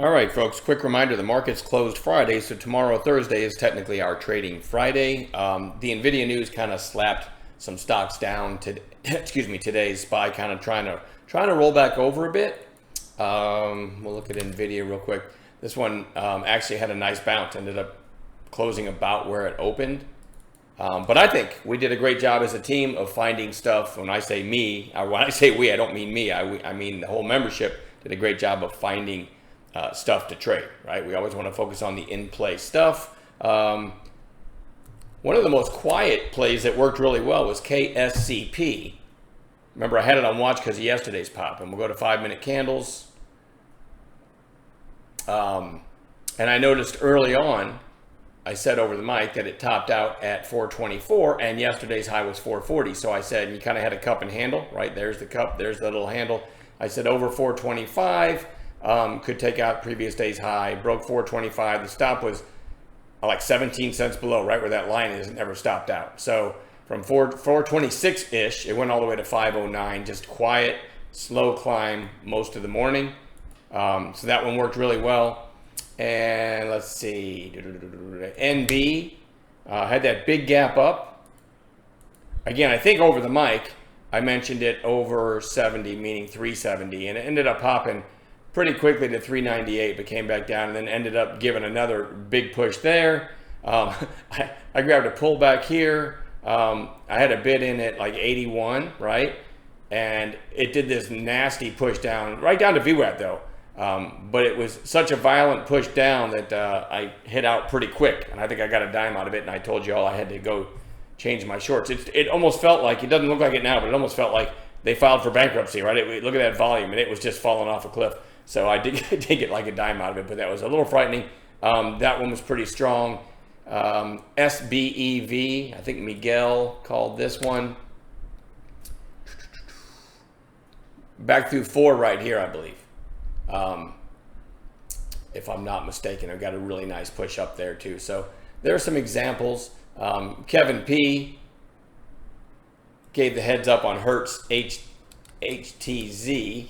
All right, folks, quick reminder, the market's closed Friday, so tomorrow, Thursday, is technically our trading Friday. The NVIDIA news kind of slapped some stocks down to, excuse me, today's SPY kind of trying to roll back over a bit. We'll look at NVIDIA real quick. This one actually had a nice bounce, ended up closing about where it opened. But I think we did a great job as a team of finding stuff. When I say me, or when I say we, I don't mean me. I mean the whole membership did a great job of finding stuff to trade, right? We always want to focus on the in-play stuff. One of the most quiet plays that worked really well was KSCP. Remember, I had it on watch because of yesterday's pop. And we'll go to 5-minute candles. And I noticed early on, I said over the mic that it topped out at 424, and yesterday's high was 440. So I said, you kind of had a cup and handle, right? There's the cup, there's the little handle. I said over 425. Could take out previous day's high, broke 425. The stop was like 17 cents below, right where that line is. It never stopped out. So from 426-ish, it went all the way to 509. Just quiet, slow climb most of the morning. So that one worked really well. And let's see, NB had that big gap up. Again, I think over the mic, I mentioned it over 70, meaning 370, and it ended up popping pretty quickly to 398, but came back down and then ended up giving another big push there. I grabbed a pullback here. I had a bid in at like 81, right? And it did this nasty push down, right down to VWAP though. But it was such a violent push down that I hit out pretty quick. And I think I got a dime out of it. And I told you all I had to go change my shorts. It almost felt like, it doesn't look like it now, but it almost felt like they filed for bankruptcy, right? Look at that volume, and it was just falling off a cliff. So I did get like a dime out of it, but that was a little frightening. That one was pretty strong. SBEV, I think Miguel called this one. Back through 4 right here, I believe. If I'm not mistaken, I've got a really nice push up there too. So there are some examples. Kevin P gave the heads up on Hertz HTZ.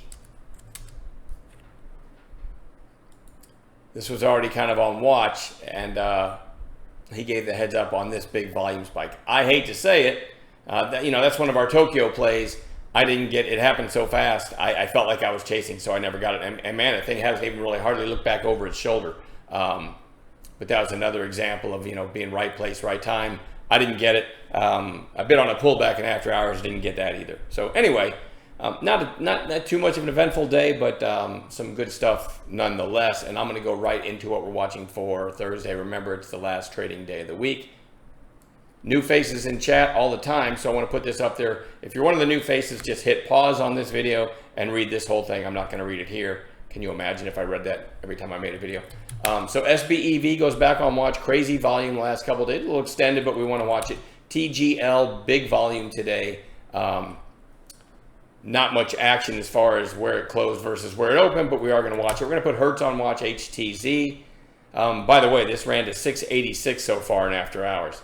This was already kind of on watch, and he gave the heads up on this big volume spike. I hate to say it, that's one of our Tokyo plays. I didn't get it, happened so fast. I felt like I was chasing, so I never got it. And man, the thing hasn't even really hardly looked back over its shoulder. But that was another example of being right place, right time. I didn't get it. I bid on a pullback in after hours, didn't get that either. So anyway. Not too much of an eventful day, but some good stuff nonetheless. And I'm going to go right into what we're watching for Thursday. Remember, it's the last trading day of the week. New faces in chat all the time, so I want to put this up there. If you're one of the new faces, just hit pause on this video and read this whole thing. I'm not going to read it here. Can you imagine if I read that every time I made a video? So SBEV goes back on watch. Crazy volume the last couple of days. A little extended, but we want to watch it. TGL, big volume today. Not much action as far as where it closed versus where it opened, but we are going to watch it. We're going to put Hertz on watch, HTZ. By the way, this ran to 686 so far in after hours.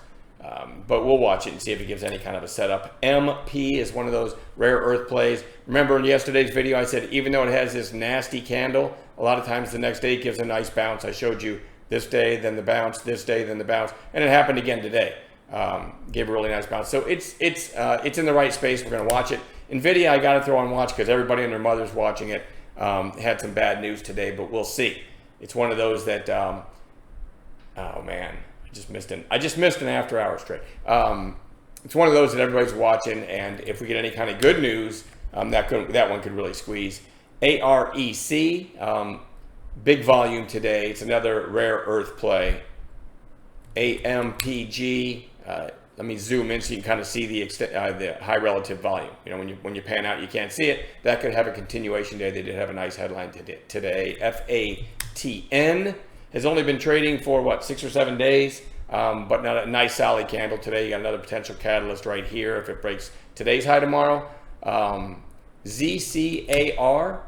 But we'll watch it and see if it gives any kind of a setup. MP is one of those rare earth plays. Remember in yesterday's video, I said even though it has this nasty candle, a lot of times the next day it gives a nice bounce. I showed you this day, then the bounce, this day, then the bounce, and it happened again today. Gave a really nice bounce. So it's in the right space. We're going to watch it. NVIDIA, I got to throw on watch because everybody and their mother's watching it. Had some bad news today, but we'll see. It's one of those that, oh man, I just missed an after hours trade. It's one of those that everybody's watching, and if we get any kind of good news, that one could really squeeze. AREC, big volume today. It's another rare earth play. AMPG. Let me zoom in so you can kind of see the high relative volume. When you pan out, you can't see it. That could have a continuation day. They did have a nice headline today. FATN has only been trading for 6 or 7 days, but not a nice solid candle today. You got another potential catalyst right here if it breaks today's high tomorrow. ZCAR.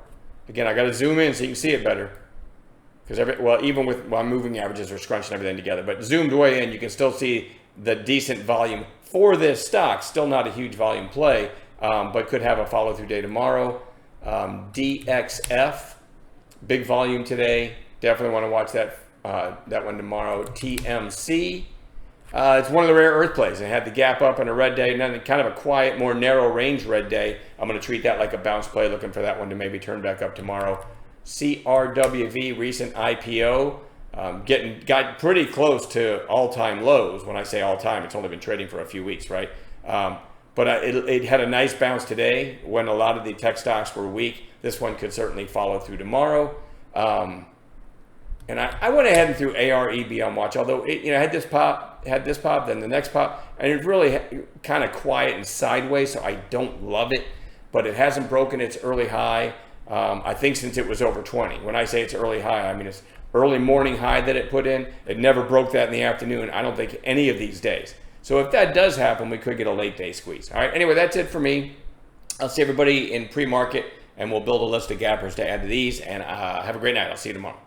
Again, I got to zoom in so you can see it better. Because even with moving averages are scrunching everything together, but zoomed way in, you can still see the decent volume for this stock. Still not a huge volume play, but could have a follow-through day tomorrow. DXF, Big volume today. Definitely want to watch that one tomorrow. TMC. It's one of the rare earth plays. It had the gap up on a red day, and then kind of a quiet, more narrow range red day. I'm going to treat that like a bounce play, looking for that one to maybe turn back up tomorrow. CRWV, recent IPO, got pretty close to all-time lows. When I say all-time, it's only been trading for a few weeks, right? But it had a nice bounce today when a lot of the tech stocks were weak. This one could certainly follow through tomorrow. And I went ahead and threw AREB on watch, although it had this pop, then the next pop, and it's really kind of quiet and sideways, so I don't love it, but it hasn't broken its early high, I think, since it was over 20. When I say it's early high, I mean it's early morning high that it put in. It never broke that in the afternoon, I don't think, any of these days. So if that does happen, we could get a late day squeeze. All right, anyway, that's it for me. I'll see everybody in pre-market, and we'll build a list of gappers to add to these, and have a great night. I'll see you tomorrow.